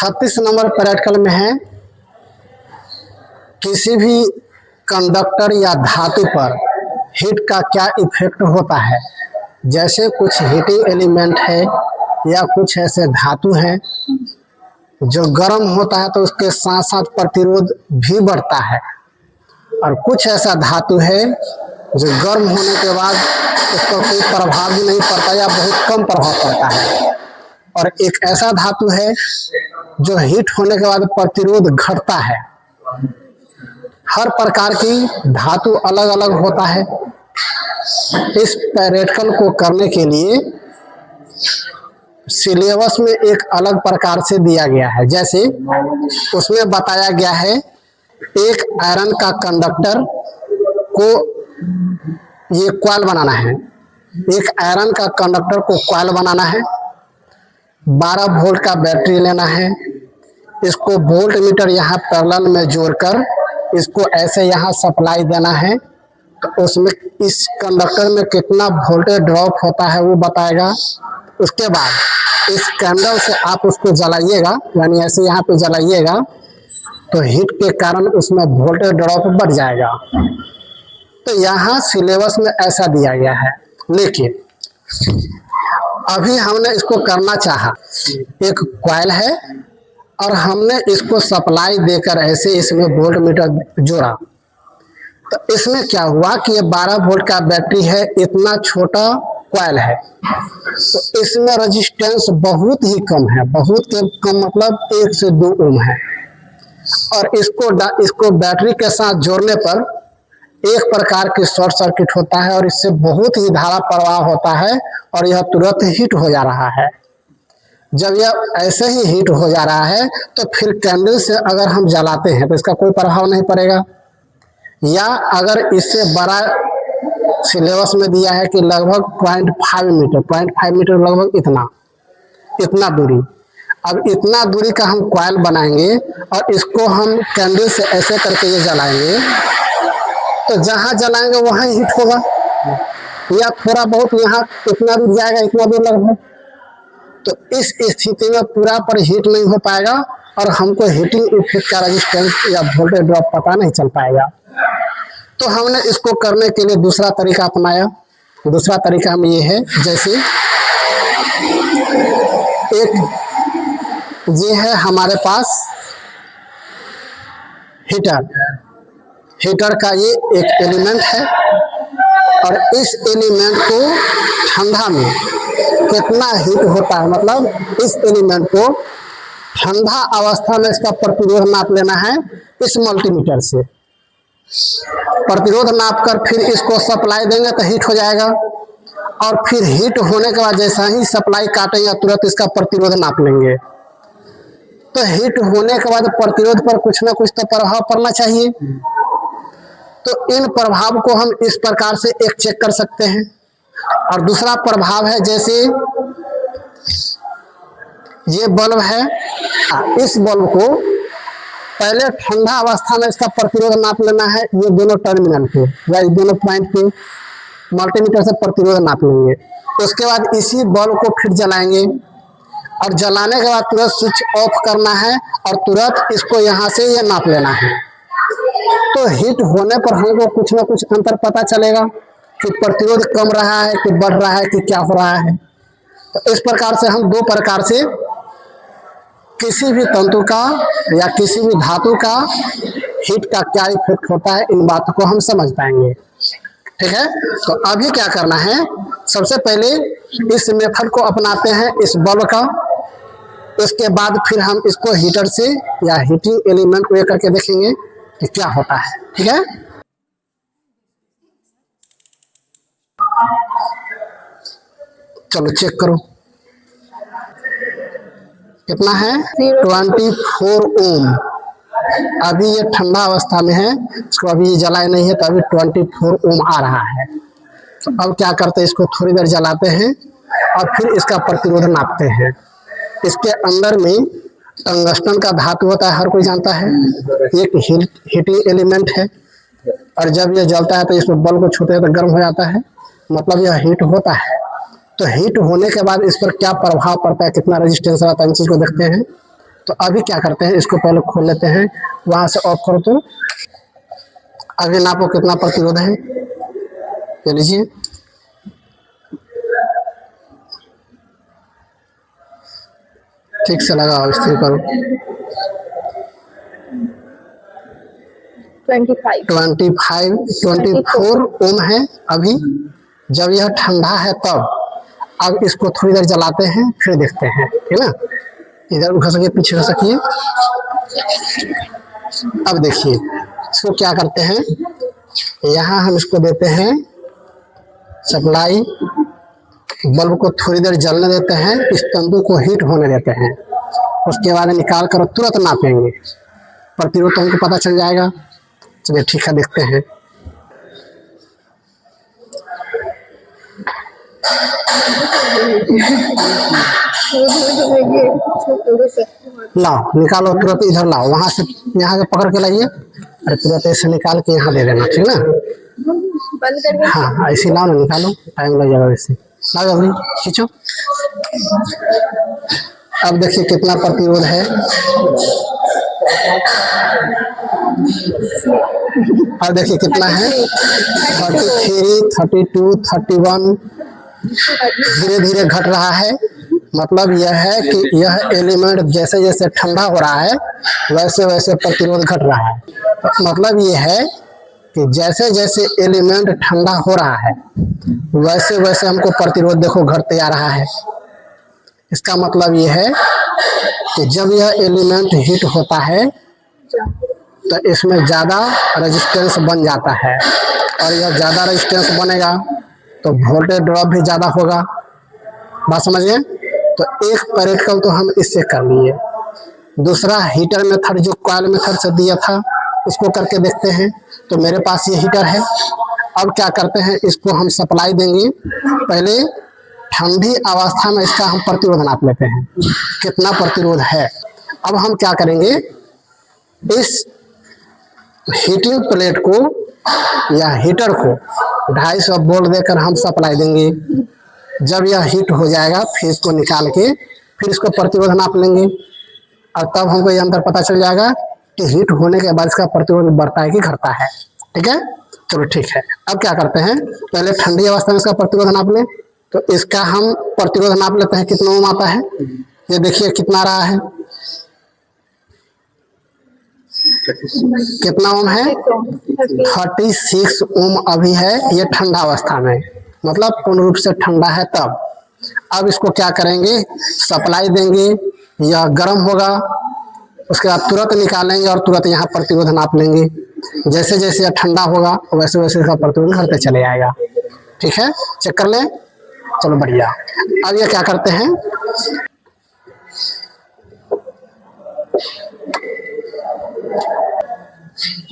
36 number practical में है किसी भी कंडक्टर या धातु पर हीट का क्या इफेक्ट होता है। जैसे कुछ हीटिंग एलिमेंट है या कुछ ऐसे धातु हैं जो गर्म होता है तो उसके साथ साथ प्रतिरोध भी बढ़ता है, और कुछ ऐसा धातु है जो गर्म होने के बाद उस पर कोई प्रभाव भी नहीं पड़ता या बहुत कम प्रभाव पड़ता है, और एक ऐसा धातु है जो हीट होने के बाद प्रतिरोध घटता है। हर प्रकार की धातु अलग अलग होता है। इस प्रैक्टिकल को करने के लिए सिलेबस में एक अलग प्रकार से दिया गया है। जैसे उसमें बताया गया है एक आयरन का कंडक्टर को ये कॉइल बनाना है। एक आयरन का कंडक्टर को कॉइल बनाना है, 12 वोल्ट का बैटरी लेना है, इसको वोल्ट मीटर यहाँ पैरेलल में जोड़कर इसको ऐसे यहाँ सप्लाई देना है। तो उसमें इस कंडक्टर में कितना वोल्टेज ड्रॉप होता है वो बताएगा। उसके बाद इस कैंडल से आप उसको जलाइएगा, यानी ऐसे यहाँ पे जलाइएगा तो हीट के कारण उसमें वोल्टेज ड्रॉप बढ़ जाएगा। तो यहाँ सिलेबस में ऐसा दिया गया है, लेकिन अभी हमने इसको करना चाहा। एक कॉइल है और हमने इसको सप्लाई देकर ऐसे इसमें वोल्ट मीटर जोड़ा, तो इसमें क्या हुआ कि ये 12 वोल्ट का बैटरी है, इतना छोटा कॉइल है, तो इसमें रेजिस्टेंस बहुत ही कम है, बहुत कम मतलब 1 से 2 ओम है। और इसको बैटरी के साथ जोड़ने पर एक प्रकार की शॉर्ट सर्किट होता है और इससे बहुत ही धारा प्रवाह होता है और यह तुरंत हीट हो जा रहा है। जब यह ऐसे ही हीट हो जा रहा है तो फिर कैंडल से अगर हम जलाते हैं तो इसका कोई प्रभाव नहीं पड़ेगा। या अगर इससे बड़ा सिलेबस में दिया है कि लगभग 0.5 मीटर लगभग इतना दूरी। अब इतना दूरी का हम कॉइल बनाएंगे और इसको हम कैंडल से ऐसे करके ये जलाएंगे, तो जहां जलाएंगे वहां हीट होगा, या थोड़ा बहुत यहाँ इतना दूर जाएगा, इतना दूर लगभग। तो इस स्थिति में पूरा पर हीट नहीं हो पाएगा और हमको हीटिंग इफेक्ट का रेजिस्टेंस या वोल्टेज ड्रॉप पता नहीं चल पाएगा। तो हमने इसको करने के लिए दूसरा तरीका अपनाया। दूसरा तरीका में ये है, जैसे ये है हमारे पास हीटर का ये एक एलिमेंट है, और इस एलिमेंट को ठंडा में कितना हीट होता है, मतलब इस एलिमेंट को ठंडा अवस्था में इसका प्रतिरोध नाप लेना है। इस मल्टीमीटर से प्रतिरोध नाप कर फिर इसको सप्लाई देंगे तो हीट हो जाएगा, और फिर हीट होने के बाद जैसा ही सप्लाई काटेंगे तुरंत इसका प्रतिरोध नाप लेंगे। तो हीट होने के बाद प्रतिरोध पर कुछ ना कुछ तो प्रभाव पड़ना चाहिए। तो इन प्रभाव को हम इस प्रकार से एक चेक कर सकते हैं। और दूसरा प्रभाव है, जैसे ये बल्ब है, इस बल्ब को पहले ठंडा अवस्था में इसका प्रतिरोध नाप लेना है। ये दोनों टर्मिनल पे या दोनों पॉइंट पे मल्टीमीटर से प्रतिरोध नाप लेंगे। उसके बाद इसी बल्ब को फिर जलाएंगे, और जलाने के बाद तुरंत स्विच ऑफ करना है और तुरंत इसको यहाँ से ये नाप लेना है। तो हीट होने पर हमको कुछ ना कुछ अंतर पता चलेगा कि प्रतिरोध कम रहा है कि बढ़ रहा है कि क्या हो रहा है। तो इस प्रकार से हम दो प्रकार से किसी भी तंतु का या किसी भी धातु का हीट का क्या इफेक्ट होता है, इन बातों को हम समझ पाएंगे। ठीक है, तो अभी क्या करना है, सबसे पहले इस मेथड को अपनाते हैं इस बल्ब का। उसके बाद फिर हम इसको हीटर से या हीटिंग एलिमेंट को ये करके देखेंगे कि क्या होता है। ठीक है, चलो चेक करो कितना है, 24 ओम। अभी ये ठंडा अवस्था में है, इसको अभी जलाए नहीं है, तो अभी 24 ओम आ रहा है। तो अब क्या करते हैं, इसको थोड़ी देर जलाते हैं और फिर इसका प्रतिरोध नापते हैं। इसके अंदर में टंगस्टन का धातु होता है, हर कोई जानता है, एक हीटिंग एलिमेंट है, और जब ये जलता है तो इसमें बल्ब को छूते हैं तो गर्म हो जाता है, मतलब यह हीट होता है। तो हीट होने के बाद इस पर क्या प्रभाव पड़ता है, कितना रेजिस्टेंस रहता है, इन चीज को देखते हैं। तो अभी क्या करते हैं, इसको पहले खोल लेते हैं, वहां से ऑफ करो। तो अभी नापो कितना प्रतिरोध है, ये लीजिए। ठीक से लगाओ, स्थिर करो। 24 ओम है अभी। जब यह ठंडा है तब, अब इसको थोड़ी देर जलाते हैं, फिर देखते हैं, है ना। इधर उठा सकिए, पीछे हो सकिए। अब देखिए इसको क्या करते हैं, यहाँ हम इसको देते हैं सप्लाई, बल्ब को थोड़ी देर जलने देते हैं, इस तंतु को हीट होने देते हैं। उसके बाद निकाल कर तुरंत नापेंगे, प्रतिरोध तो हमको पता चल जाएगा। चलिए ठीक है, देखते हैं। लाओ, निकालो तुरंत, इधर लाओ, वहां से यहाँ से पकड़ के लाइए। अरे तुरंत ऐसे निकाल के यहाँ दे देना, ठीक ना। हाँ ऐसे लाओ ना, निकालो, टाइम लग जाएगा वैसे। लाओ जल्दी खींचो। अब देखिए कितना प्रतिरोध है। अब देखिए कितना है, 33, 32, 31। धीरे धीरे घट रहा है। मतलब यह है कि यह एलिमेंट जैसे जैसे ठंडा हो रहा है, वैसे वैसे प्रतिरोध घट रहा है। मतलब यह है कि जैसे जैसे एलिमेंट ठंडा हो रहा है, वैसे वैसे हमको प्रतिरोध देखो घटते आ रहा है। इसका मतलब यह है कि जब यह एलिमेंट हीट होता है तो इसमें ज़्यादा रेजिस्टेंस बन जाता है, और यह ज़्यादा रेजिस्टेंस बनेगा तो वोल्टेज ड्रॉप भी ज़्यादा होगा। बात समझिए। तो एक प्रैक्टिकल तो हम इससे कर लिए। दूसरा हीटर मेथड जो कॉइल मेथड से दिया था, उसको करके देखते हैं। तो मेरे पास ये हीटर है। अब क्या करते हैं, इसको हम सप्लाई देंगे। पहले ठंडी अवस्था में इसका हम प्रतिरोध नाप लेते हैं, कितना प्रतिरोध है। अब हम क्या करेंगे, इस हीटिंग प्लेट को या हीटर को 250 वोल्ट देकर हम सप्लाई देंगे। जब यह हीट हो जाएगा, फिर इसको निकाल के फिर इसको प्रतिरोध नाप लेंगे, और तब हमको ये अंतर पता चल जाएगा कि हीट होने के बाद इसका प्रतिरोध बढ़ता है कि घटता है। ठीक है, चलो ठीक है। अब क्या करते हैं, पहले ठंडी अवस्था में इसका प्रतिरोध नाप लें। तो इसका हम प्रतिरोध नाप लेते हैं, कितना ओम आता है। ये देखिए कितना रहा है, कितना ओम है, 36 ओम अभी है। ये ठंडा अवस्था में, मतलब पूर्ण रूप से ठंडा है तब। अब इसको क्या करेंगे, सप्लाई देंगे, यह गर्म होगा, उसके बाद तुरंत निकालेंगे और तुरंत यहाँ प्रतिरोध नाप लेंगे। जैसे जैसे यह ठंडा होगा वैसे वैसे इसका प्रतिरोध घटते चले आएगा। ठीक है, चेक कर लें। चलो बढ़िया। अब ये क्या करते हैं,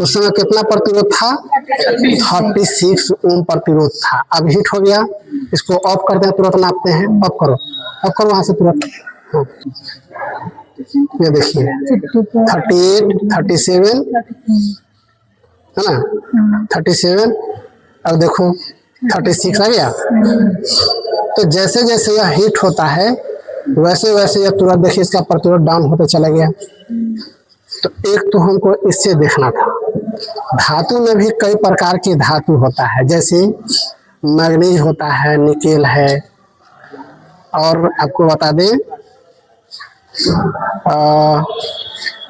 उस समय कितना प्रतिरोध था, 36 ओम प्रतिरोध था। अब हीट हो गया, इसको ऑफ करते हैं, तुरंत नापते हैं। ऑफ करो, ऑफ करो वहां से तुरंत। हाँ। ये देखिए 38, 37 है ना, 37। अब देखो 36 आ गया। तो जैसे जैसे यह हीट होता है, वैसे वैसे यह तुरंत देखिए इसका प्रतिरोध डाउन होते चला गया। तो एक तो हमको इससे देखना था। धातु में भी कई प्रकार की धातु होता है, जैसे मैग्नीज होता है, निकेल है, और आपको बता दें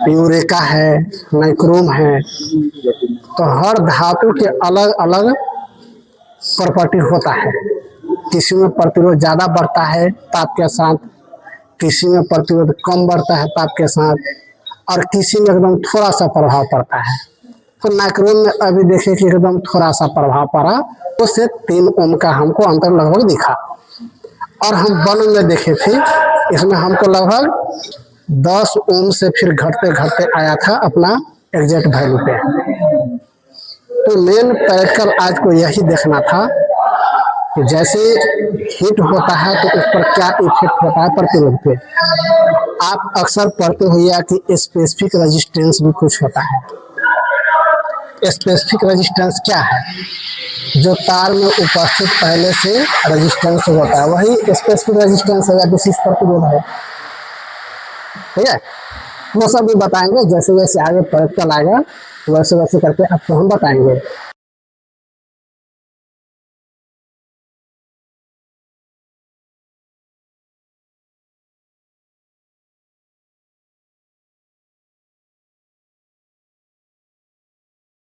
यूरेका है, नाइक्रोम है। तो हर धातु के अलग अलग प्रॉपर्टी होता है। किसी में प्रतिरोध ज़्यादा बढ़ता है ताप के साथ, किसी में प्रतिरोध कम बढ़ता है ताप के साथ, और किसी में एकदम थोड़ा सा प्रभाव पड़ता है। तो नाइक्रोम में अभी देखे कि एकदम थोड़ा सा प्रभाव पड़ा, उससे 3 ओम का हमको अंतर लगभग दिखा। और हम बल्ब में देखे थे, इसमें हमको लगभग 10 ओम से फिर घटते घटते आया था अपना एग्जैक्ट वैल्यू पे। तो मेन प्रैक्टिकल आज को यही देखना था कि जैसे हीट होता है तो उस पर क्या इफेक्ट होता है प्रतिरोध पे। आप अक्सर पढ़ते होइए कि स्पेसिफिक रेजिस्टेंस भी कुछ होता है। स्पेसिफिक रेजिस्टेंस क्या है, जो तार में उपस्थित पहले से रेजिस्टेंस होता है, वही स्पेसिफिक रेजिस्टेंस है या विशिष्ट प्रतिरोध है। ठीक है, वो सब भी बताएंगे, जैसे जैसे आगे प्रैक्टिकल आएगा वैसे वैसे करके आपको हम बताएंगे।